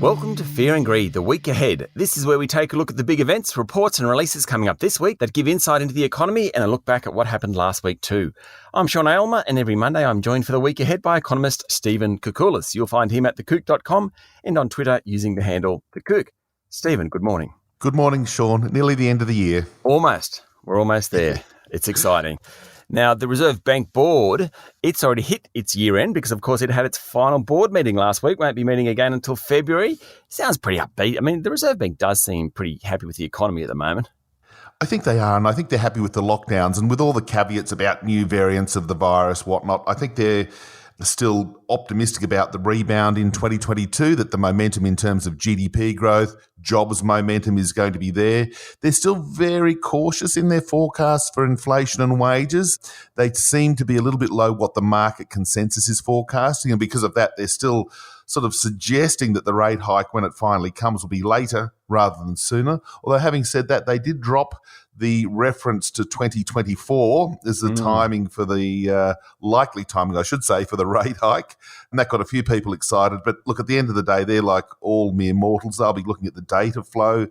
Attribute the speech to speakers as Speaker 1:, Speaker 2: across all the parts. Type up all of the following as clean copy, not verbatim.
Speaker 1: Welcome to Fear and Greed, the week ahead. This is where we take a look at the big events, reports and releases coming up this week that give insight into the economy and a look back at what happened last week too. I'm Sean Aylmer, and every Monday I'm joined for the week ahead by economist Stephen Koukoulas. You'll find him at thekouk.com and on Twitter using the handle thekouk. Stephen, good morning.
Speaker 2: Good morning, Sean. Nearly the end of the year.
Speaker 1: Almost. We're almost there. It's exciting. Now, the Reserve Bank Board, it's already hit its year end because, of course, it had its final board meeting last week. Won't be meeting again until February. Sounds pretty upbeat. I mean, the Reserve Bank does seem pretty happy with the economy at the moment.
Speaker 2: I think they are, and I think they're happy with the lockdowns and with all the caveats about new variants of the virus, whatnot. I think they're still optimistic about the rebound in 2022, that the momentum in terms of GDP growth, jobs momentum is going to be there. They're still very cautious in their forecasts for inflation and wages. They seem to be a little bit low what the market consensus is forecasting, and because of that, they're still sort of suggesting that the rate hike, when it finally comes, will be later rather than sooner. Although having said that, they did drop the reference to 2024 as the timing for the likely timing, I should say, for the rate hike. And that got a few people excited. But look, at the end of the day, they're like all mere mortals. They'll be looking at the data flow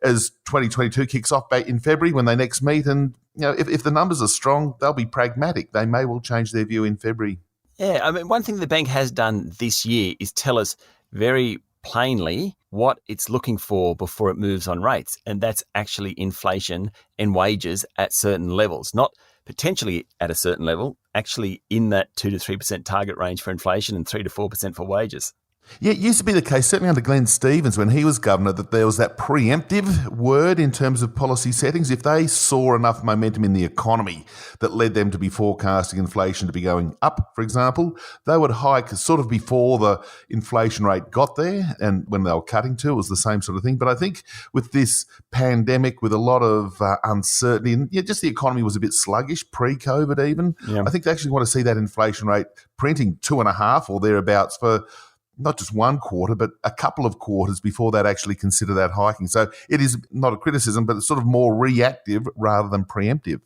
Speaker 2: as 2022 kicks off back in February when they next meet. And you know, if the numbers are strong, they'll be pragmatic. They may well change their view in February.
Speaker 1: Yeah, I mean, one thing the bank has done this year is tell us very plainly what it's looking for before it moves on rates, and that's actually inflation and wages at certain levels, not potentially at a certain level, actually in that 2 to 3% target range for inflation and 3 to 4% for wages.
Speaker 2: Yeah, it used to be the case, certainly under Glenn Stevens when he was governor, that there was that preemptive word in terms of policy settings. If they saw enough momentum in the economy that led them to be forecasting inflation to be going up, for example, they would hike sort of before the inflation rate got there, and when they were cutting to, it was the same sort of thing. But I think with this pandemic, with a lot of uncertainty, and just the economy was a bit sluggish pre-COVID even, I think they actually want to see that inflation rate printing 2.5 or thereabouts for not just one quarter, but a couple of quarters before they'd actually consider that hiking. So it is not a criticism, but it's sort of more reactive rather than preemptive.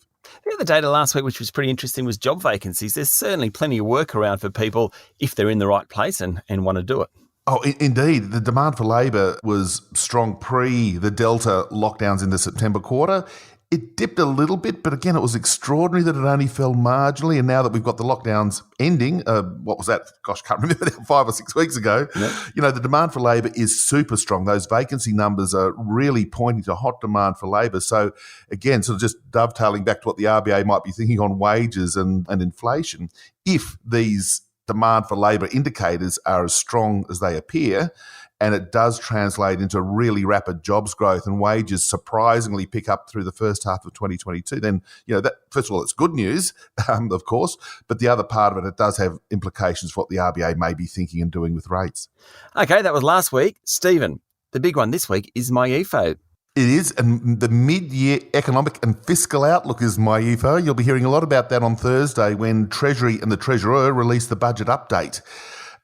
Speaker 1: The other data last week, which was pretty interesting, was job vacancies. There's certainly plenty of work around for people if they're in the right place and want to do it.
Speaker 2: Oh, indeed. The demand for labour was strong pre the Delta lockdowns in the September quarter. It dipped a little bit, but again, it was extraordinary that it only fell marginally. And now that we've got the lockdowns ending, what was that? Gosh, can't remember now, 5 or 6 weeks ago. Yep. You know, the demand for labour is super strong. Those vacancy numbers are really pointing to hot demand for labour. So again, sort of just dovetailing back to what the RBA might be thinking on wages and inflation. If these demand for labour indicators are as strong as they appear, and it does translate into really rapid jobs growth and wages surprisingly pick up through the first half of 2022, then, you know, that, first of all, it's good news, of course, but the other part of it does have implications for what the RBA may be thinking and doing with rates.
Speaker 1: Okay, that was last week. Stephen, the big one this week is MyEFO.
Speaker 2: It is, and the mid-year economic and fiscal outlook is MyEFO. You'll be hearing a lot about that on Thursday when Treasury and the Treasurer release the budget update.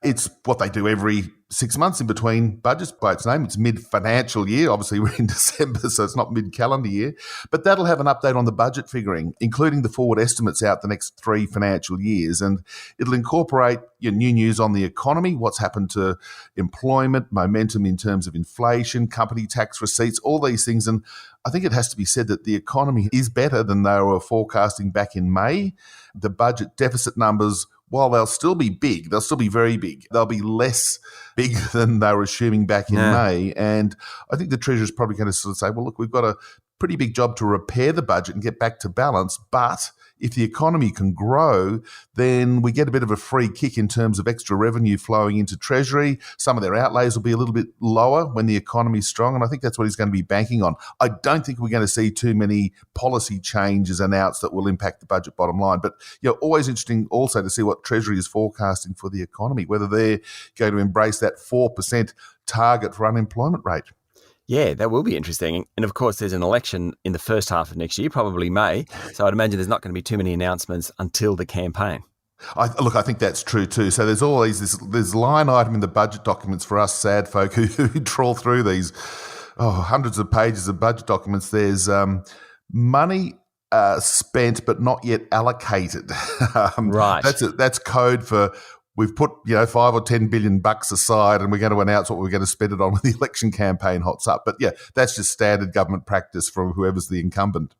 Speaker 2: It's what they do every 6 months in between budgets by its name. It's mid-financial year. Obviously, we're in December, so it's not mid-calendar year. But that'll have an update on the budget figuring, including the forward estimates out the next 3 financial years. And it'll incorporate your new news on the economy, what's happened to employment, momentum in terms of inflation, company tax receipts, all these things. And I think it has to be said that the economy is better than they were forecasting back in May. The budget deficit numbers, while they'll still be big, they'll still be very big. They'll be less big than they were assuming back in May. And I think the Treasurer's probably going to sort of say, well, look, we've got a pretty big job to repair the budget and get back to balance. But if the economy can grow, then we get a bit of a free kick in terms of extra revenue flowing into Treasury. Some of their outlays will be a little bit lower when the economy is strong, and I think that's what he's going to be banking on. I don't think we're going to see too many policy changes announced that will impact the budget bottom line. But always interesting also to see what Treasury is forecasting for the economy, whether they're going to embrace that 4% target for unemployment rate.
Speaker 1: Yeah, that will be interesting. And of course, there's an election in the first half of next year, probably May. So I'd imagine there's not going to be too many announcements until the campaign.
Speaker 2: I think that's true too. So there's always this line item in the budget documents for us sad folk who trawl through these hundreds of pages of budget documents. There's money spent but not yet allocated.
Speaker 1: Right.
Speaker 2: That's code for we've put, 5 or 10 billion bucks aside and we're going to announce what we're going to spend it on when the election campaign hots up. But yeah, that's just standard government practice from whoever's the incumbent.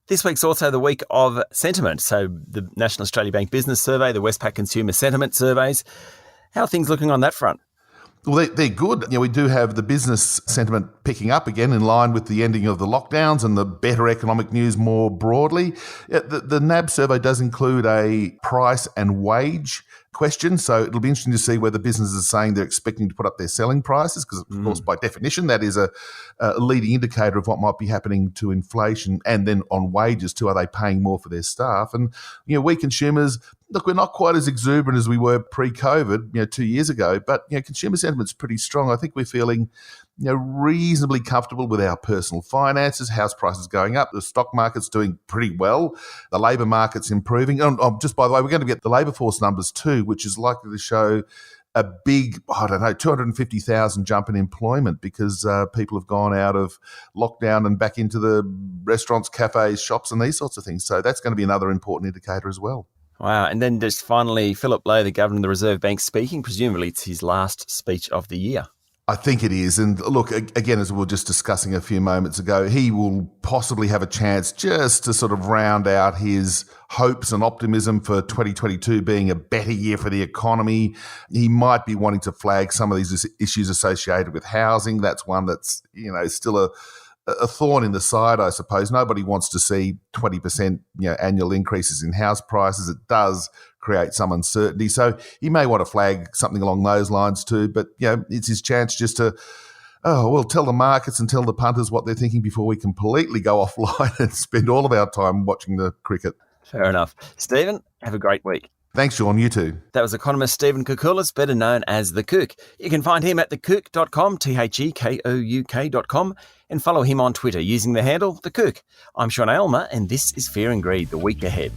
Speaker 1: This week's also the week of sentiment. So the National Australia Bank Business Survey, the Westpac Consumer Sentiment Surveys. How are things looking on that front?
Speaker 2: Well, they're good. We do have the business sentiment picking up again in line with the ending of the lockdowns and the better economic news more broadly. The NAB survey does include a price and wage question, so it'll be interesting to see whether businesses are saying they're expecting to put up their selling prices, because, of course, by definition, that is a leading indicator of what might be happening to inflation, and then on wages too. Are they paying more for their staff? And, we consumers, look, we're not quite as exuberant as we were pre-COVID, 2 years ago, but, consumer sentiment's pretty strong. I think we're feeling, reasonably comfortable with our personal finances, house prices going up, the stock market's doing pretty well, the labour market's improving. Just by the way, we're going to get the labour force numbers too, which is likely to show a big, 250,000 jump in employment because people have gone out of lockdown and back into the restaurants, cafes, shops and these sorts of things. So that's going to be another important indicator as well.
Speaker 1: Wow. And then just finally, Philip Lowe, the Governor of the Reserve Bank, speaking. Presumably it's his last speech of the year.
Speaker 2: I think it is. And look, again, as we were just discussing a few moments ago, he will possibly have a chance just to sort of round out his hopes and optimism for 2022 being a better year for the economy. He might be wanting to flag some of these issues associated with housing. That's one that's, still a thorn in the side, I suppose. Nobody wants to see 20%, annual increases in house prices. It does create some uncertainty. So he may want to flag something along those lines too. But, it's his chance just to, tell the markets and tell the punters what they're thinking before we completely go offline and spend all of our time watching the cricket.
Speaker 1: Fair enough. Stephen, have a great week.
Speaker 2: Thanks, Sean. You too.
Speaker 1: That was economist Stephen Koukoulas, better known as The Kouk. You can find him at thekouk.com, TheKouk.com, and follow him on Twitter using the handle The Kouk. I'm Sean Aylmer, and this is Fear and Greed, the week ahead.